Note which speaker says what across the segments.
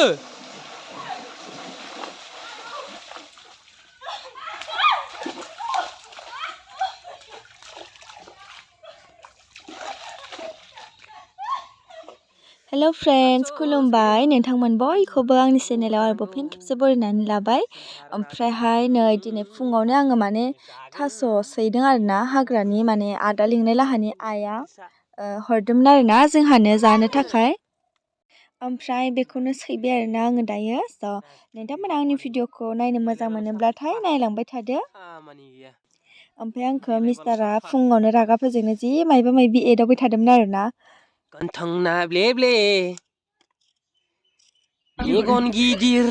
Speaker 1: 마유!
Speaker 2: Hello friends, खुलुमबाय नोंथांमोन बयखौबो आंनि चेनेलाव आरोबाव फिन खेबसे बरायनानै लाबाय। ओमफ्रायहाय नै दिनै फुङावनो आङो माने थास' सैदों आरोना हाग्रानि माने आदा लिंनाय लाहानि आइया हरदोंमोन आरोना जोंहानो जानो थाखाय। ओमफ्राय बेखौनो सैबाय आरोना आङो दायो। स' नोंथांमोना आंनि भिडिअखौ नायनो मोजां मोनोब्लाथाय नायलांबाय थादो। ओमफ्राय आंखौ मिस्टारा फुङावनो रागा फोजोंनो जि मायबा मायबि एदावबाय थादोंमोन आरोना।
Speaker 1: गन्थंना ब्ले ब्ले मेगन गिदिर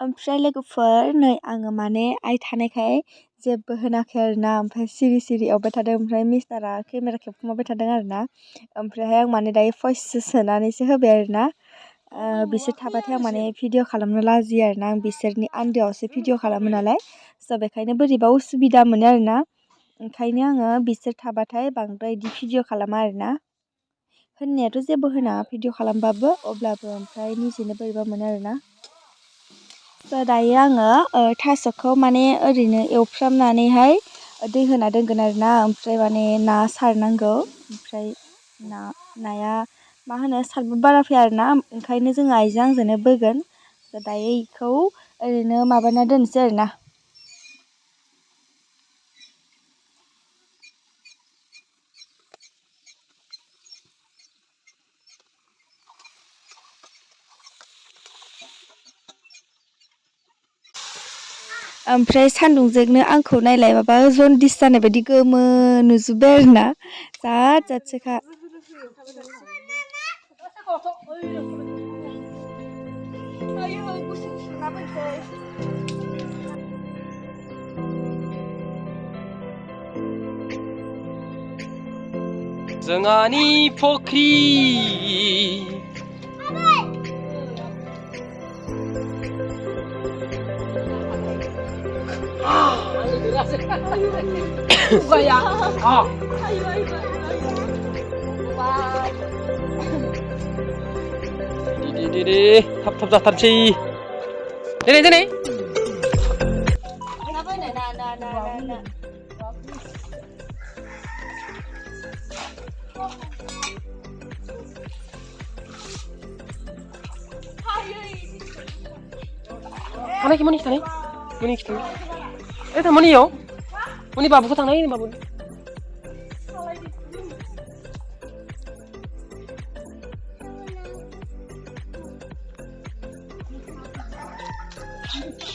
Speaker 2: ओमफ्राय लोगोफोर नै आङो माने आइ थानायखाय जेबो होनाखै आरोना। ओमफ्राय सिरि सिरि एवबाय थादों। ओमफ्राय मिस्टारा केमेरा खेबखुमाबाय थादों आरोना। ओमफ्रायहाय आं माने दायो भइस सोनानैसो होबाय आरोना। बिसोर थाबाथाय आं माने भिडिअ खालामनो लाजियो आरोना। आं बिसोरनि आन्दोआवसो भिडिअ खालामो नालाय। स' बेखायनो बोरैबा उसुबिदा मोनो आरोना। ओंखायनो आङो बिसोर थाबाथाय बांद्राय इदि भिडिअ खालामा आरोना। होननायाथ' जेबो होना भिडिअ खालामबाबो अब्लाबो ओमफ्राय निजेनो बोरैबा मोनो आरोना। स' दायो आङो थास'खौ माने ओरैनो एवफ्रामनानैहाय दै होना दोनगोन आरोना। ओमफ्राय माने ना सारनांगौ। ओमफ्राय नाया मा होनो सारबा बारा फैया आरोना। ओंखायनो जोङो आइजों आंजोंनो बोगोन। स' दायो इखौ ओरैनो माबाना दोनसै आरोना। ओमफ्राय सान्दुंजोंनो आंखौ नायलाय माबा जन्दिस जानाय बायदि गोमो नुजोब्बाय आरोना। जाद जादसोखा।
Speaker 1: जोंहानि फख्रि दे थाब थाब जाथारसै दिनै Mana gimana kita nih? Muni kita nih. Temen yo. Muni babuku tang ini babu.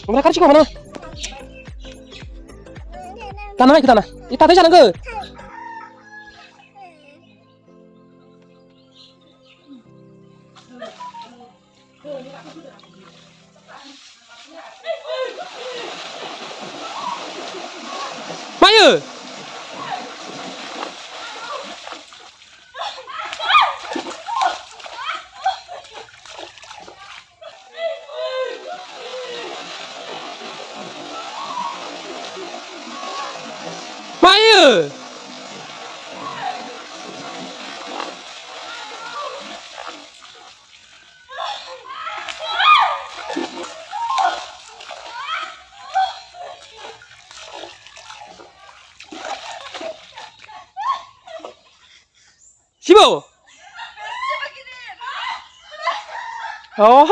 Speaker 1: Mana karci kau mana? Tanah naik tanah. Itu tadi jalan ke? Mayu. Mayu. Sibo. Oh.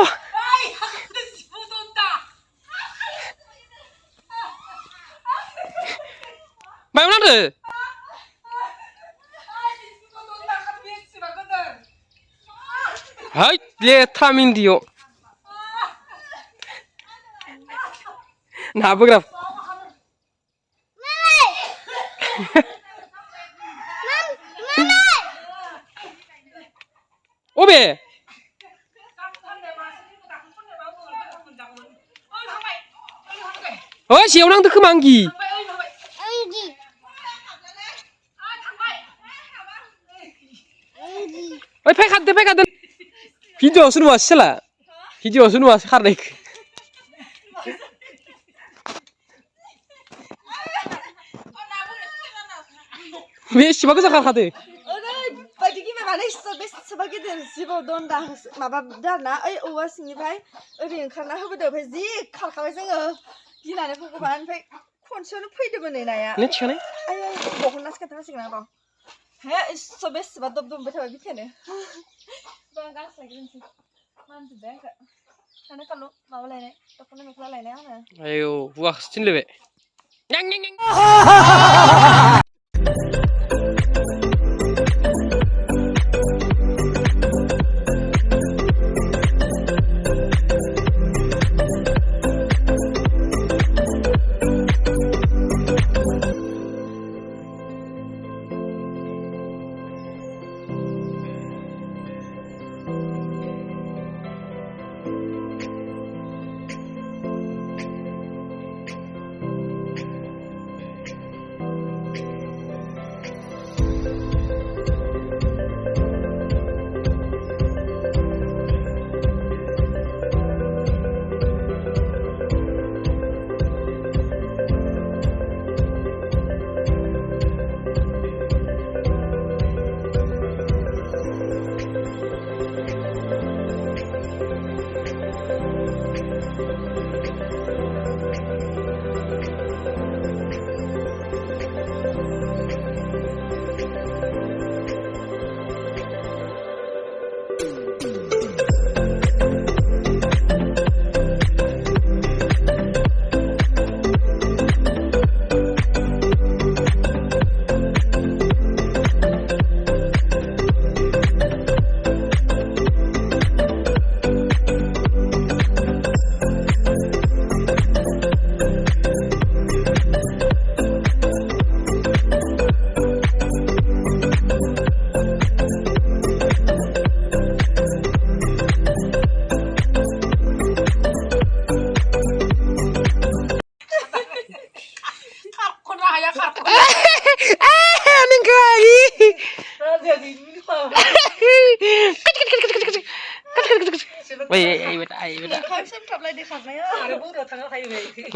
Speaker 1: Bayu mana tu? Hai, lihat tamin dia. Nah, bergerak. Obe. Oh, siapa orang tu kemanggi? Oh, pekat deh. Video sunu masih lah. Video sunu masih karek. बेसेबा गोजा खारखादो
Speaker 2: ओरैबायदि गिबाय माने बेसेबा गिदिर जिबौ दन्दा माबा दाना ओइ औवा सिंनिफ्राय ओरै ओंखारना होबोदो ओमफ्राय जि खारखाबाय जोङो गिनानै भगबान ओमफ्राय खनसेयावनो फैदोबो नै नाया
Speaker 1: थिखानाय
Speaker 2: आय बहननासो खोन्थानांसिगोन आं र' हे इस्स' बेसेबा दब दबबाय थाबाय बिखायानो आं गारस्लायग्रोनोसै मानजोब्बाय आंखौ थानो खालु माबा लायनाय दख'ना मेख्ला लायनाय आङो
Speaker 1: आयौ हुवाखौसो थिनलायबाय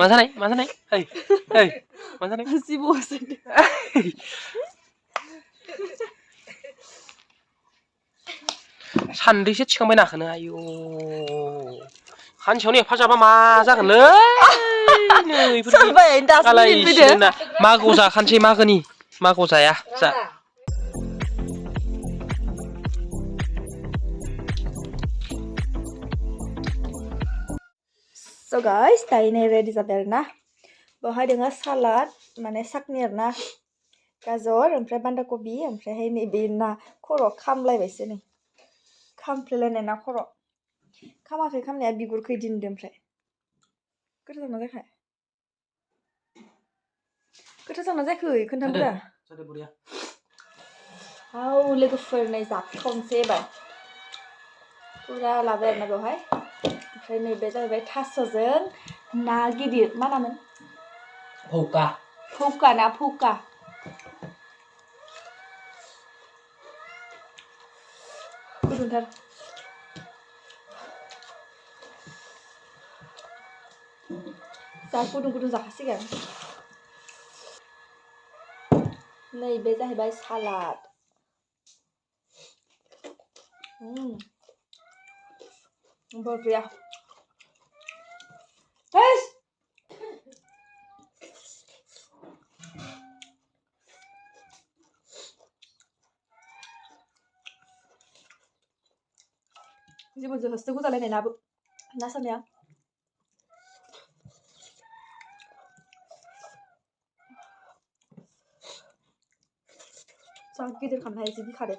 Speaker 1: मा जानाय ओइ मा जानाय
Speaker 2: जिबौसो
Speaker 1: सानदैसो थिखांबाय नाखोनो आयौ खानसेयावनो एफा जाबा मा जागोनलै नै इफोरबायदि मागोआव जाखानोसै मागोआव जाया जा
Speaker 2: So guys, दायो नै रेडि जाबाय आरोना बेवहाय दोङो सालाद माने साकनि आरोना गाजर ओमफ्राय बान्दा कबि ओमफ्रायहाय नैबे ना खर' खामलायबायसो नै खामफ्लेलायनाय ना खर' खामाखै खामनाया बिगुरखौ इदि नुदों ओमफ्राय गोथाव जागोना जायाखै गोथाव जागोना जायाखै खोन्थादोब्रा औ लोगोफोर नै जाथावनोसै एबार पुरा लाबाय आरोना बेवहाय ओमफ्राय नैबे जाहैबाय थास'जों ना गिदिर मा नामोन फौका ना फौका गुदुंथार जा गुदुं जाखासिगोन नैबे जाहैबाय सालाद बरिया जेबो होस्ते गुजालायनाय नाबो ना सानाया जा गिदिर खालामनो हायो जि गिखादो